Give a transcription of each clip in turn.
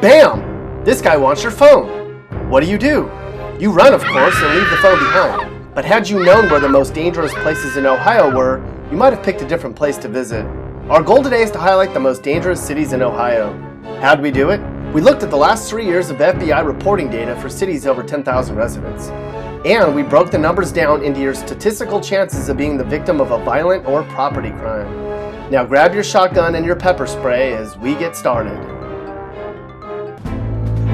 Bam! This guy wants your phone. What do? You run, of course, and leave the phone behind. But had you known where the most dangerous places in Ohio were, you might have picked a different place to visit. Our goal today is to highlight the most dangerous cities in Ohio. How'd we do it? We looked at the last 3 years of FBI reporting data for cities over 10,000 residents. And we broke the numbers down into your statistical chances of being the victim of a violent or property crime. Now grab your shotgun and your pepper spray as we get started.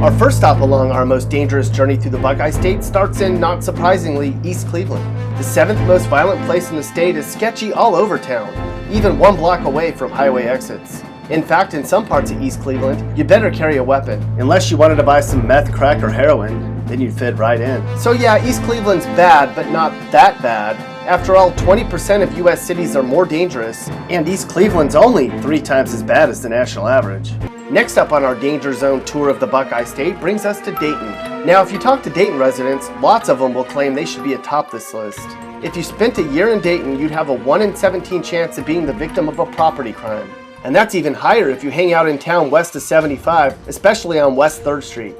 Our first stop along our most dangerous journey through the Buckeye State starts in, not surprisingly, East Cleveland. The 7th most violent place in the state is sketchy all over town, even 1 block away from highway exits. In fact, in some parts of East Cleveland, you better carry a weapon. Unless you wanted to buy some meth, crack, or heroin, then you'd fit right in. So yeah, East Cleveland's bad, but not that bad. After all, 20% of US cities are more dangerous, and East Cleveland's only 3 times as bad as the national average. Next up on our Danger Zone tour of the Buckeye State brings us to Dayton. Now, if you talk to Dayton residents, lots of them will claim they should be atop this list. If you spent a year in Dayton, you'd have a 1 in 17 chance of being the victim of a property crime. And that's even higher if you hang out in town west of 75, especially on West 3rd Street.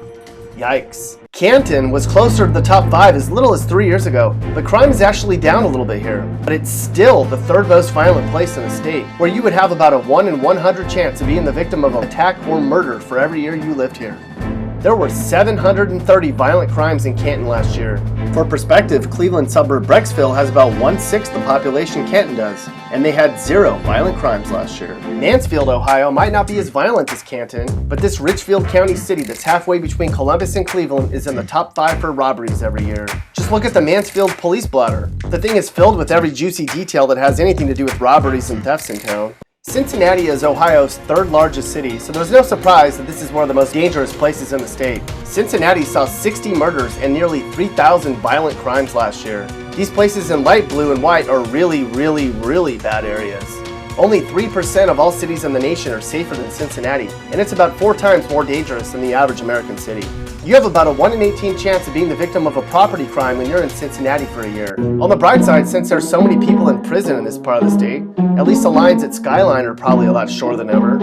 Yikes. Canton was closer to the top 5 as little as 3 years ago, but crime is actually down a little bit here. But it's still the 3rd most violent place in the state, where you would have about a 1 in 100 chance of being the victim of an attack or murder for every year you lived here. There were 730 violent crimes in Canton last year. For perspective, Cleveland suburb Brecksville has about 1/6 the population Canton does, and they had 0 violent crimes last year. Mansfield, Ohio might not be as violent as Canton, but this Richfield County city that's halfway between Columbus and Cleveland is in the top 5 for robberies every year. Just look at the Mansfield police blotter. The thing is filled with every juicy detail that has anything to do with robberies and thefts in town. Cincinnati is Ohio's 3rd largest city, so there's no surprise that this is one of the most dangerous places in the state. Cincinnati saw 60 murders and nearly 3,000 violent crimes last year. These places in light blue and white are really bad areas. Only 3% of all cities in the nation are safer than Cincinnati, and it's about 4 times more dangerous than the average American city. You have about a 1 in 18 chance of being the victim of a property crime when you're in Cincinnati for a year. On the bright side, since there's so many people in prison in this part of the state, at least the lines at Skyline are probably a lot shorter than ever.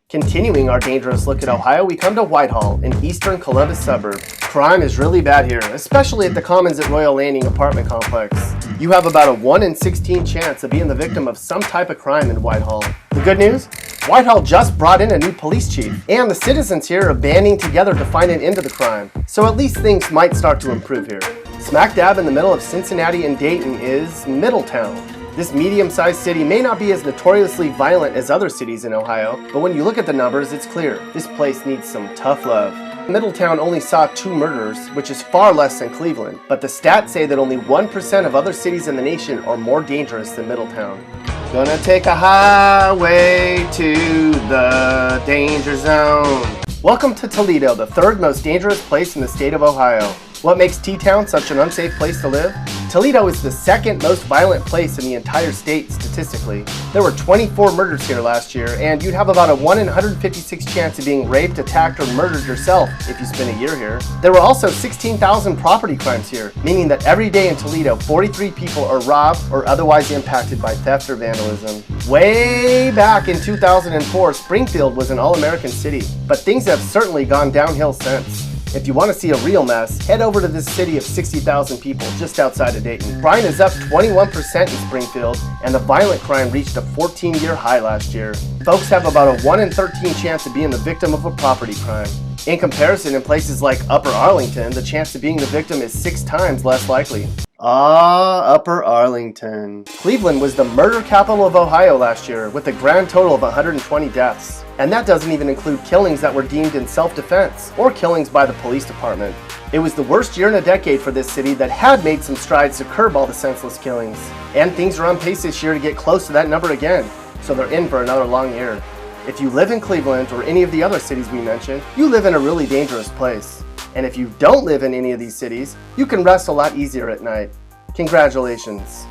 Continuing our dangerous look at Ohio, we come to Whitehall, an eastern Columbus suburb. Crime is really bad here, especially at the Commons at Royal Landing apartment complex. You have about a 1 in 16 chance of being the victim of some type of crime in Whitehall. The good news? Whitehall just brought in a new police chief, and the citizens here are banding together to find an end to the crime, so at least things might start to improve here. Smack dab in the middle of Cincinnati and Dayton is Middletown. This medium-sized city may not be as notoriously violent as other cities in Ohio, but when you look at the numbers, it's clear this place needs some tough love. Middletown only saw 2 murders, which is far less than Cleveland, but the stats say that only 1% of other cities in the nation are more dangerous than Middletown. Gonna take a highway to the danger zone. Welcome to Toledo, the 3rd most dangerous place in the state of Ohio. What makes T-Town such an unsafe place to live? Toledo is the 2nd most violent place in the entire state statistically. There were 24 murders here last year, and you'd have about a 1 in 156 chance of being raped, attacked, or murdered yourself if you spent a year here. There were also 16,000 property crimes here, meaning that every day in Toledo, 43 people are robbed or otherwise impacted by theft or vandalism. Way back in 2004, Springfield was an all-American city, but things have certainly gone downhill since. If you want to see a real mess, head over to this city of 60,000 people just outside of Dayton. Crime is up 21% in Springfield, and the violent crime reached a 14-year high last year. Folks have about a 1 in 13 chance of being the victim of a property crime. In comparison, in places like Upper Arlington, the chance of being the victim is 6 times less likely. Upper Arlington. Cleveland was the murder capital of Ohio last year, with a grand total of 120 deaths. And that doesn't even include killings that were deemed in self-defense, or killings by the police department. It was the worst year in a decade for this city that had made some strides to curb all the senseless killings. And things are on pace this year to get close to that number again, so they're in for another long year. If you live in Cleveland or any of the other cities we mentioned, you live in a really dangerous place. And if you don't live in any of these cities, you can rest a lot easier at night. Congratulations.